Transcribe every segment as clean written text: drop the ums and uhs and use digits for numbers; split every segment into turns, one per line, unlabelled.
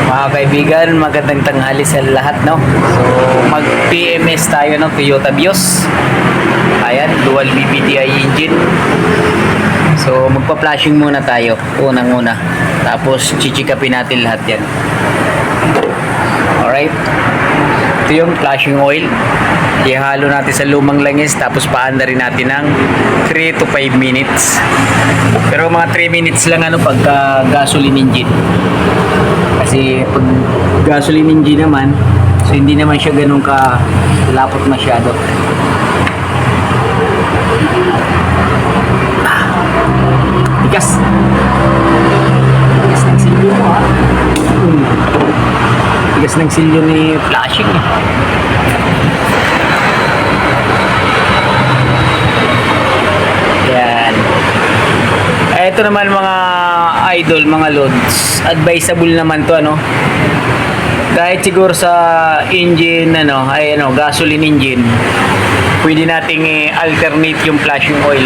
Mga kaibigan, magandang tanghali sa lahat, no? So, mag-PMS tayo ng Toyota Vios. Ayan, dual BPTI engine. So, magpa-flashing muna tayo, unang-una. Tapos, chichikapin natin lahat yan. Alright? Ito yung flashing oil. Ihalo natin sa lumang langis, tapos paanda rin natin ng 3 to 5 minutes. Pero mga 3 minutes lang pagka gasoline engine. Kasi pag gasoline engine naman, so hindi naman siya ganun ka lapot masyado. Tigas. Tigas ng silyo mo, ha? Tigas ng silyo ni flashing, eh. Yan. Ito naman mga idol, mga loads. Advisable naman to, kahit siguro sa engine, gasoline engine, pwede nating alternate yung flashing oil,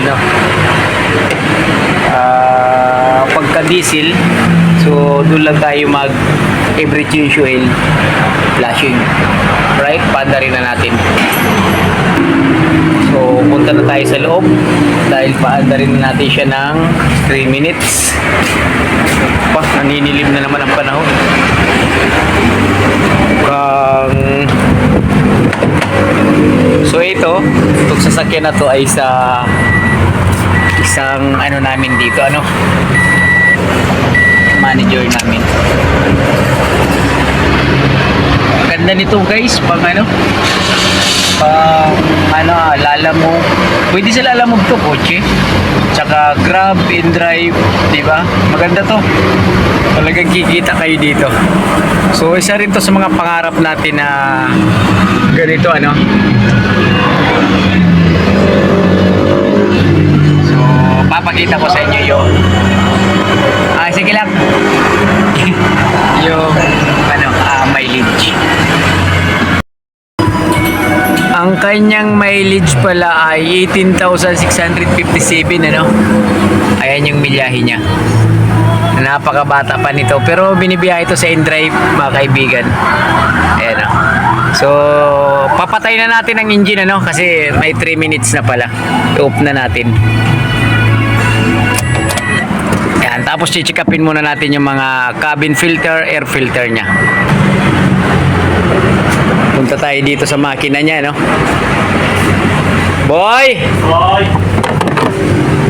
pagka diesel, so doon lang tayo mag every change oil flashing, right? Paanda rin na natin. So punta na tayo sa loob dahil paanda rin natin siya ng 3 minutes. Naninilim na naman ang panahon. So itong sasakyan na to ay sa isang namin dito, manager namin. Ganda nito, guys, pang Lalamove. Pwede sa Lalamove to, kotse. Tsaka grab and drive, di ba? Maganda to. Talagang kikita kayo dito. So isa rin to sa mga pangarap natin na ganito, So papakita ko sa inyo yung sige lang. Yung mileage. Ang kanyang mileage pala ay 18,657, Ayan yung milyahe niya. Napakabata pa nito, pero binibiyahe ito sa in-drive, mga kaibigan. Ayan, So papatay na natin ang engine, kasi may 3 minutes na pala. I-off na natin. Ayan, tapos chichikapin muna natin yung mga cabin filter, air filter niya. Punta tayo dito sa makina niya, Boy!
Boy!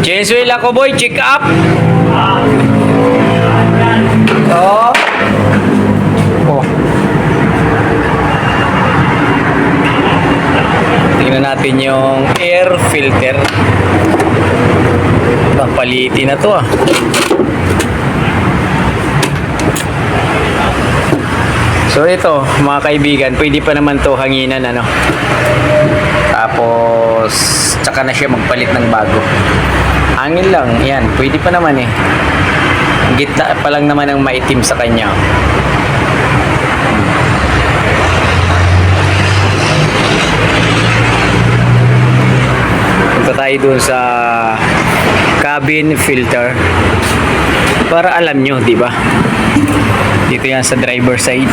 Change wheel ako, boy. Check up. Oh. Tingnan natin yung air filter. Palitin na to, So ito, mga kaibigan, pwede pa naman to hanginan, Tapos tsaka na siya magpalit ng bago. Hangin lang, yan, pwede pa naman, Gitna pa lang naman ang maitim sa kanya. Punta tayo dun sa cabin filter para alam nyo, di ba? Dito yan sa driver side.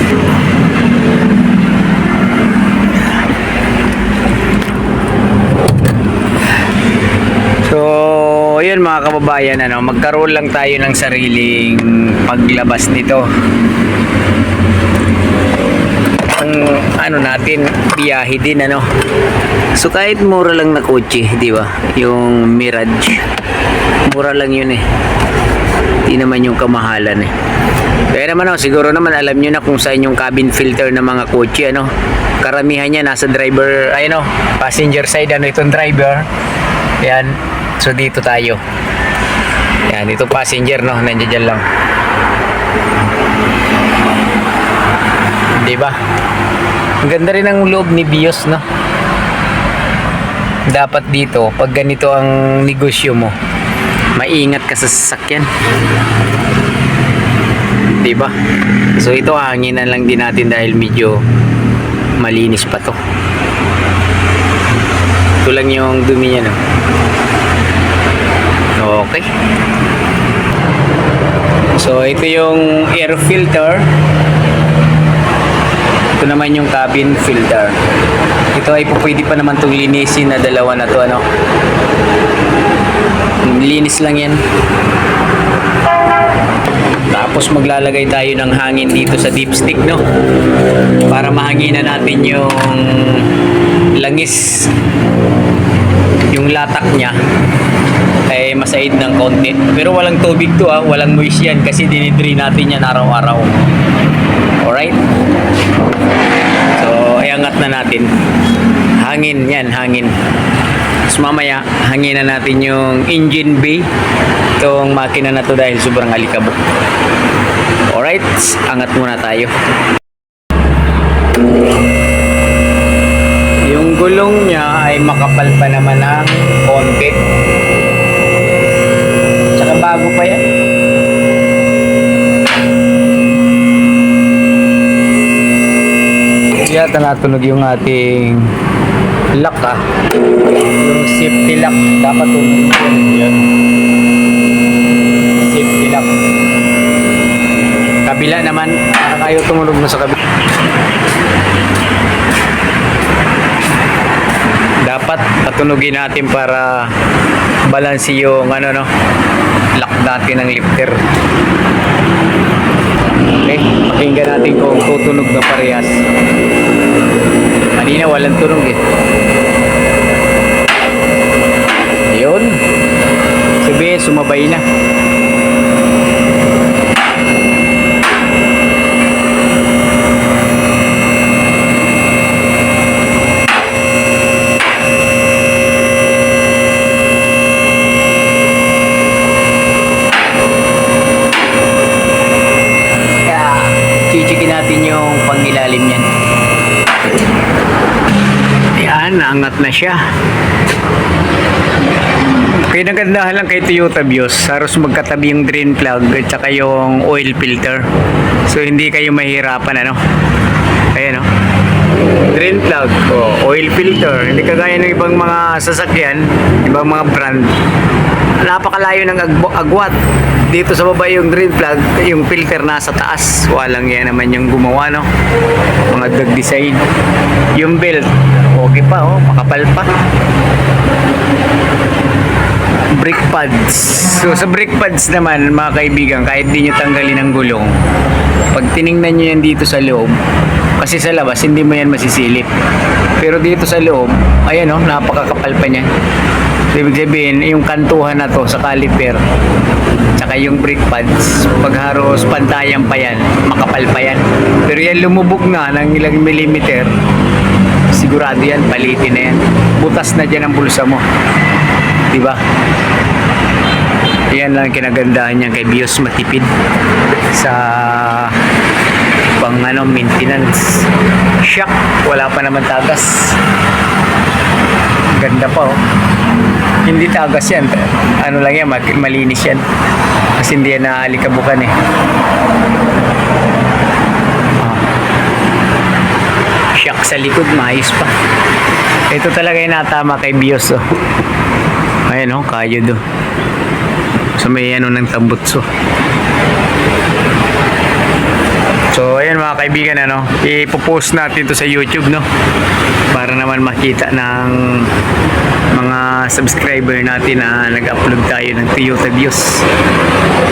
So yun, mga kababayan, magkaroon lang tayo ng sariling paglabas nito. Ang natin, biyahe din, So kahit mura lang na kotse, di ba? Yung Mirage, mura lang yun, Di naman yung kamahalan, Kaya naman, siguro naman alam nyo na kung saan yung cabin filter ng mga kotse, Karamihan niya nasa driver, passenger side, itong driver. Yan. So dito tayo. Yan, ito passenger, nandiyan dyan lang. Diba? Ang ganda rin ang loob ni Vios, Dapat dito, pag ganito ang negosyo mo, maingat ka sa sasakyan. Diba? So ito, hanginan lang din natin dahil medyo malinis pa to. Ito lang yung dumi niya, Okay. So ito yung air filter. Ito naman yung cabin filter. Ito ay pwede pa naman itong linisin na dalawa na to, ano. Linis lang yan. Tapos maglalagay tayo ng hangin dito sa dipstick, no? Para mahanginan natin yung langis. Yung latak niya ay masaid ng konti. Pero walang tubig to, walang moist yan kasi dinidri natin yan araw-araw. Alright? So, iangat na natin. Hangin yan, hangin. Tapos mamaya, hanginan natin yung engine bay. Itong makina na to dahil sobrang alikabok. Alright, angat muna tayo. Yung gulong niya ay makapal pa naman ng konti. Tsaka bago pa yan. Yata natunog yung ating lock, yung safety lock. Dapat yun. Safety lock. Kabila naman, parang ayaw tumunog na sa kabila. Dapat patunugin natin para balansi yung lock natin ng lifter. Okay, pakinggan natin kung tutunog na parehas. Kanina walang tunog eh. Ayun. Sabihin, sumabay na. Chichikin natin yung pangilalim niyan. Ayan, naangat na siya. Kaya nagandahan lang kay Toyota Vios, halos magkatabi yung drain plug at saka yung oil filter. So hindi kayo mahirapan, ano. Ayan, drain plug o oil filter, hindi kagaya ng ibang mga sasakyan, ibang mga brand. Napakalayo ng agwat. Dito sa baba yung drain plug, yung filter nasa taas. Walang yan naman yung gumawa, no. Mga dag design. Yung belt, okay pa, makapal pa. Brake pads. So sa brake pads naman, mga kaibigan, kahit di nyo tanggalin ang gulong, pag tiningnan nyo yan dito sa loob, kasi sa labas hindi mo yan masisilip, pero dito sa loob, ayan, napakakapal pa niyan. Ibig sabihin, yung kantuhan na to sa caliper tsaka yung brake pads, pag haros pantayan pa yan, makapal pa yan. Pero yan lumubog na ng ilang millimeter, sigurado yan, palitin na yan. Butas na dyan ang bulsa mo, diba? Yan lang kinagandahan niya kay Vios, matipid sa pang maintenance. Shock, wala pa naman tagas. Ganda pa, hindi tagas yan, lang yan, malinis yan kasi hindi yan naaalikabukan eh. Shock sa likod, maayos pa. Ito talaga yung natama kay Vios, ayan, kayo do sa may ng tambutso. So ayan mga kaibigan, ipopost natin ito sa YouTube, para naman makita ng mga subscriber natin na nag-upload tayo ng Toyota Vios.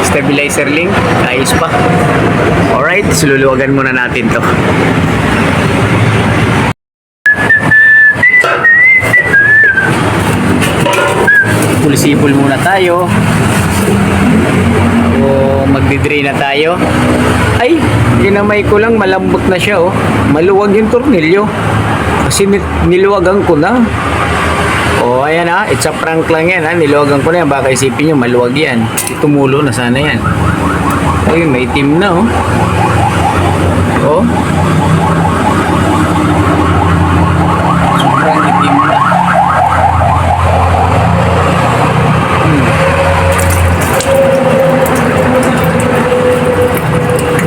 Stabilizer link, ayos pa. Alright, sululuwagan muna natin to. Pulisipul muna tayo. O magdi-drain na tayo. Ay, ginamay ko lang, malambot na siya, maluwag yung tornilyo kasi niluwagan ko na. Ayan, it's a prank lang yan, niluwagan ko na yan, baka isipin nyo maluwag yan, tumulo na sana yan. Uy, may itim na, sobrang itim na.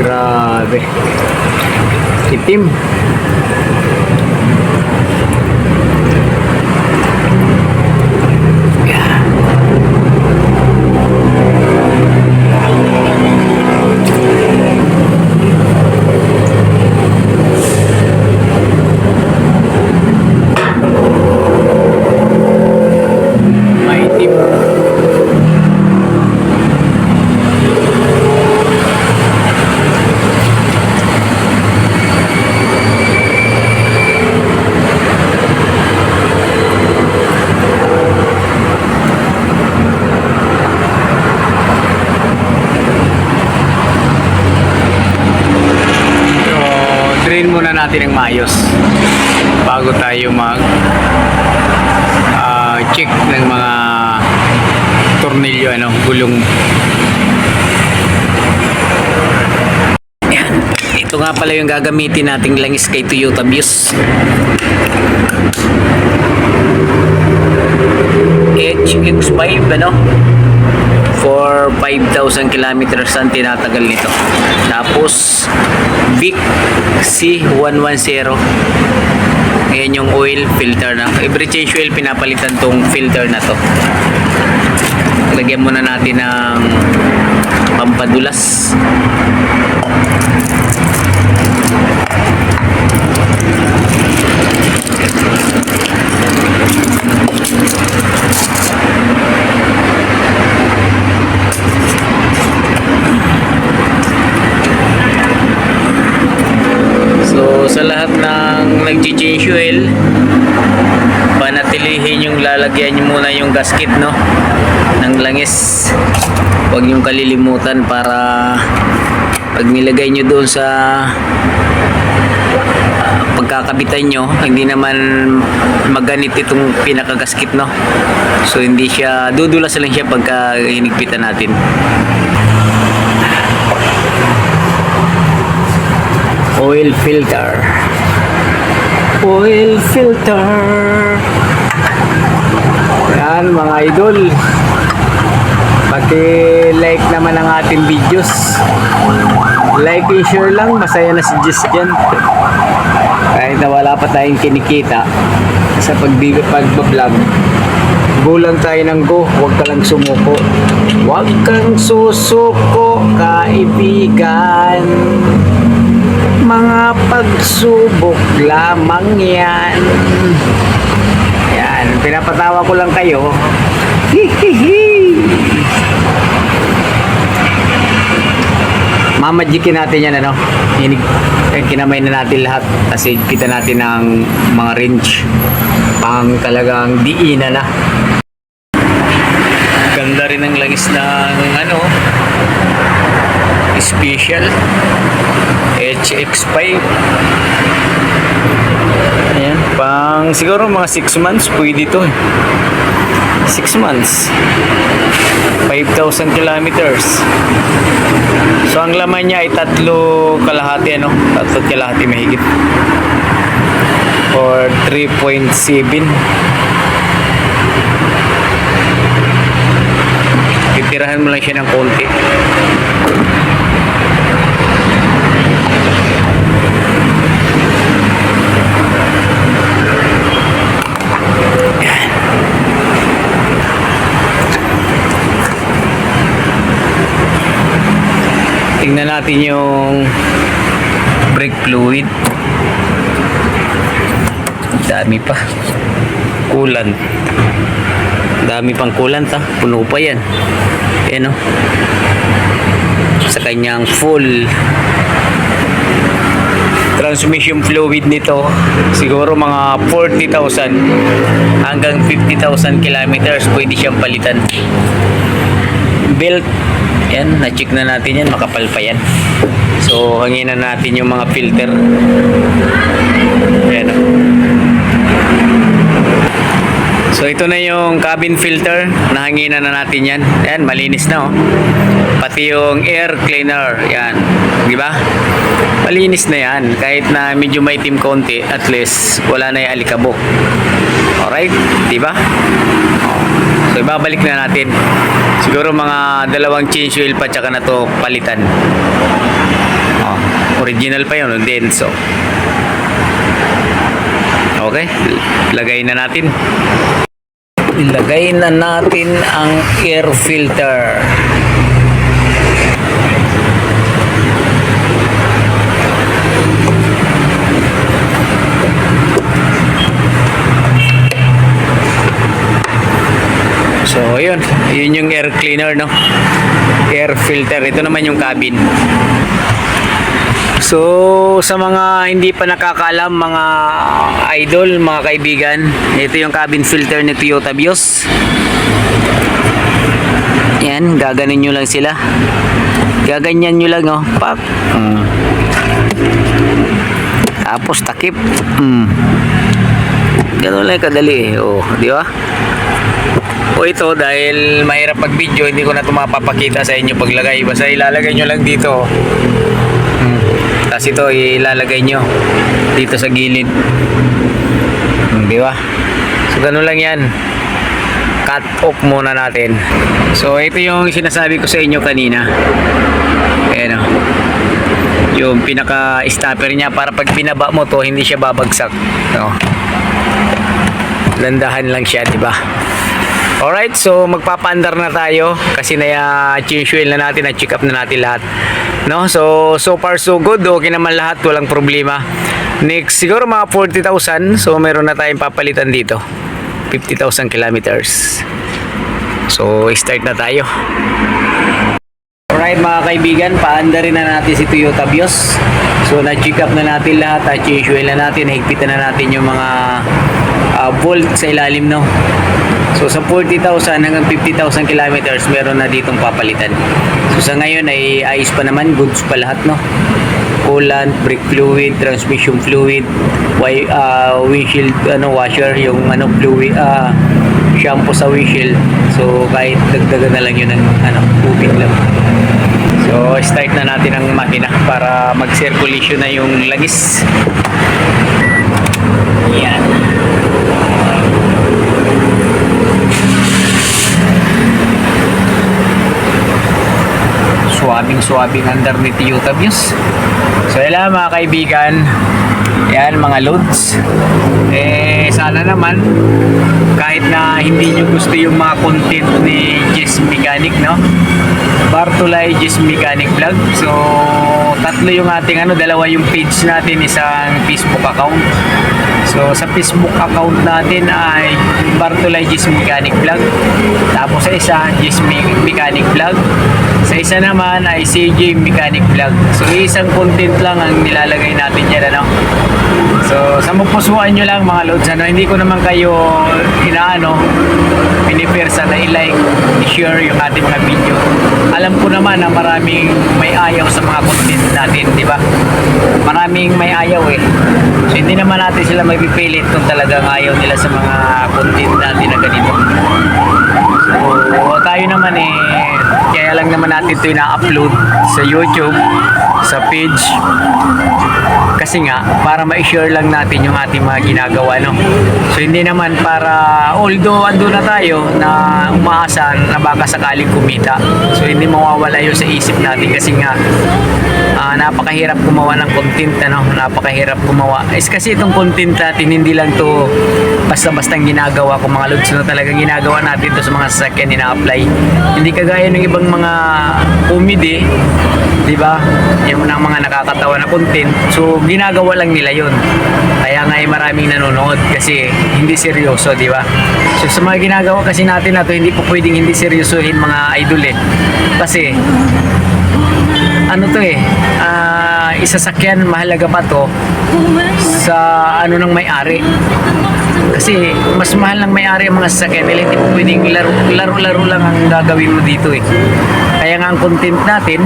Grabe, itim. filterin muna natin ng maayos bago tayo mag check ng mga tornilyo, gulong. Yan. Ito nga pala yung gagamitin nating langis kay Toyota Vios. HX5, for 5,000 kilometers ang tinatagal nito. Tapos Vic C110. Ayan yung oil filter na. Every change oil pinapalitan tong filter na to. Lagyan muna natin ng pampadulas. So sa lahat ng nag-change oil, panatilihin yung lalagyan nyo muna yung gasket ng langis. Huwag yung kalilimutan para pag nilagay nyo doon sa pagkakabitan nyo, hindi naman maganit itong pinakagasket, so hindi siya, dudulas lang siya pagka hinigpitan natin. Oil filter. Oil filter. Yan mga idol. Paki-like naman ang ating videos. Like and share lang. Masaya na si Jess dyan. Kahit na wala pa tayong kinikita sa pag-vlog. Go lang tayo ng go. Huwag ka lang sumuko. Huwag kang susuko, kaibigan. Mga pagsubok lamang yan. Yan, pinapatawa ko lang kayo. Hihihi. Mamajikin natin yan, kinamay na natin lahat. Kasi kita natin ng mga wrench. Pang talagang diina na. Ganda rin ang langis ng special HX5. Ayan, pang siguro mga 6 months pwede to. 6 months, 5,000 kilometers. So ang laman niya ay 3 kalahati, 3 kalahati mahigit, or 3.7. Titirahan mo lang siya ng konti. Tingnan natin yung brake fluid. Dami pa. Coolant. Dami pang coolant, puno pa yan. Ayan, sa kanyang full transmission fluid nito, siguro mga 40,000 hanggang 50,000 kilometers pwede siyang palitan. Belt, yan, na-check na natin yan, makapal pa yan. So hanginan natin yung mga filter. Ayan. So ito na yung cabin filter, nahanginan na natin yan. Ayan, malinis na, pati yung air cleaner, yan, di ba? Malinis na yan, kahit na medyo may itim konti, at least wala na yung alikabok. Alright, di ba? So ibabalik na natin. Siguro mga 2 change oil pa, tsaka na to palitan. Original pa yun, Denso. Okay, lagay na natin. Ilagay na natin ang air filter. So, yun yung air cleaner, air filter. Ito naman yung cabin. So, sa mga hindi pa nakakaalam, mga idol, mga kaibigan, ito yung cabin filter ni Toyota Vios. Yan, gaganin nyo lang sila. Gaganyan nyo lang, pak. Tapos takip. Ganun lang kadali eh. Oh, di ba? O ito, dahil mahirap pag video, hindi ko na ito mapapakita sa inyo paglagay. Basta ilalagay nyo lang dito. Tapos ito, ilalagay nyo dito sa gilid. Di ba? So, ganun lang yan. Cut off muna natin. So, ito yung sinasabi ko sa inyo kanina. Ayan o. Yung pinaka-stopper niya para pag pinaba mo to, hindi siya babagsak. So, landahan lang siya, di ba? Alright, so magpapaandar na tayo kasi change oil na natin at check up na natin lahat. No? So far so good. Okay naman lahat, walang problema. Next, siguro mga 40,000. So meron na tayong papalitan dito. 50,000 kilometers. So start na tayo. Alright mga kaibigan, paandarin na natin si Toyota Vios. So na-check up na natin lahat at change oil na natin. Higpitan na natin yung mga volt sa ilalim, no? So sa 40,000 hanggang 50,000 kilometers meron na ditong papalitan. So sa ngayon ay ayos pa naman, goods pa lahat, no? Coolant, brake fluid, transmission fluid, windshield washer, yung fluid, shampoo sa windshield. So kahit dagdagan na lang yun ng tubig lang. So start na natin ang makina para mag-circulation na yung langis. Yan. Suwabing andar ni Toyota Vios. So yan mga kaibigan, yan mga loads. Sana naman kahit na hindi nyo gusto yung mga content ni Jess Mechanic, no? Bartolay Jess Mechanic Vlog. So tatlo yung ating dalawa yung page natin, isang Facebook account. So sa Facebook account natin ay Bartolay Jess Mechanic Vlog. Tapos sa isa Jess Mechanic Vlog. Sa isa naman ay CJ Mechanic Vlog. So isang content lang ang nilalagay natin dyan, ano. So sa mapusuan nyo lang mga loads, hindi ko naman kayo pinipersa na i-like, i-share yung ating mga video. Alam ko naman na maraming may ayaw sa mga content natin, di ba? Maraming may ayaw eh. So hindi naman natin sila magpipilit kung talagang ayaw nila sa mga content natin na ganito. So tayo naman kaya lang naman natin ito na-upload sa YouTube, sa page. Kasi nga, para ma-share lang natin yung ating mga ginagawa, no? So hindi naman para, although ando na tayo na umaasa na baka sakaling kumita. So hindi mawawala yun sa isip natin kasi nga napakahirap gumawa ng content, napakahirap gumawa. Kasi itong content natin hindi lang to basta-bastang ginagawa ko mga lods, no? Talagang ginagawa natin to sa mga sasakyan ina-apply. Hindi kagaya ng ibang mga comedy, di ba? Yung mga nakakatawa na content. So ginagawa lang nila yun. Kaya nga maraming nanonood kasi hindi seryoso, di ba? So sa mga ginagawa kasi natin na to, hindi po pwedeng hindi seryosohin mga idol Kasi isasakyan, mahalaga pa to sa ng may-ari. Kasi mas mahal ng may-ari ang mga sasakyan, hindi po pwedeng laro-laro lang ang gagawin mo dito Kaya nga ang content natin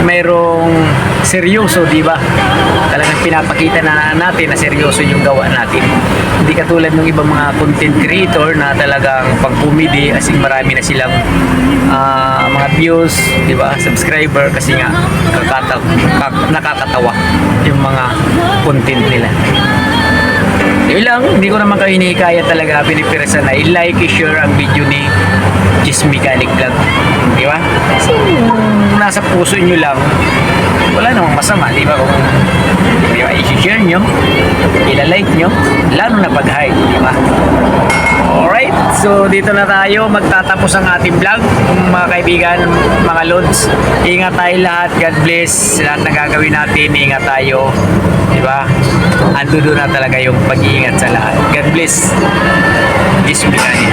mayroong seryoso, di ba? Talagang pinapakita na natin na seryoso yung gawa natin. Hindi katulad ng ibang mga content creator na talagang pang-comedy, as in marami na silang mga views, di ba? Subscriber, kasi nga nakakatawa yung mga content nila. Yun lang, hindi ko naman kayo hinihikaya talaga, pinipirasa na i-like, i-share ang video ni Jess Mechanic Vlog. Di ba? So, nasa puso nyo lang, wala namang masama, di ba? Kung i-share nyo, i-like nyo, lalo na pag-hike, di ba? Alright, so dito na tayo magtatapos ang ating vlog, mga kaibigan, mga lods. Ingat tayo lahat, God bless. Lahat na gagawin natin, ingat tayo, di ba? Ando doon na talaga yung pag-iingat sa lahat. God bless. Jess Mechanic.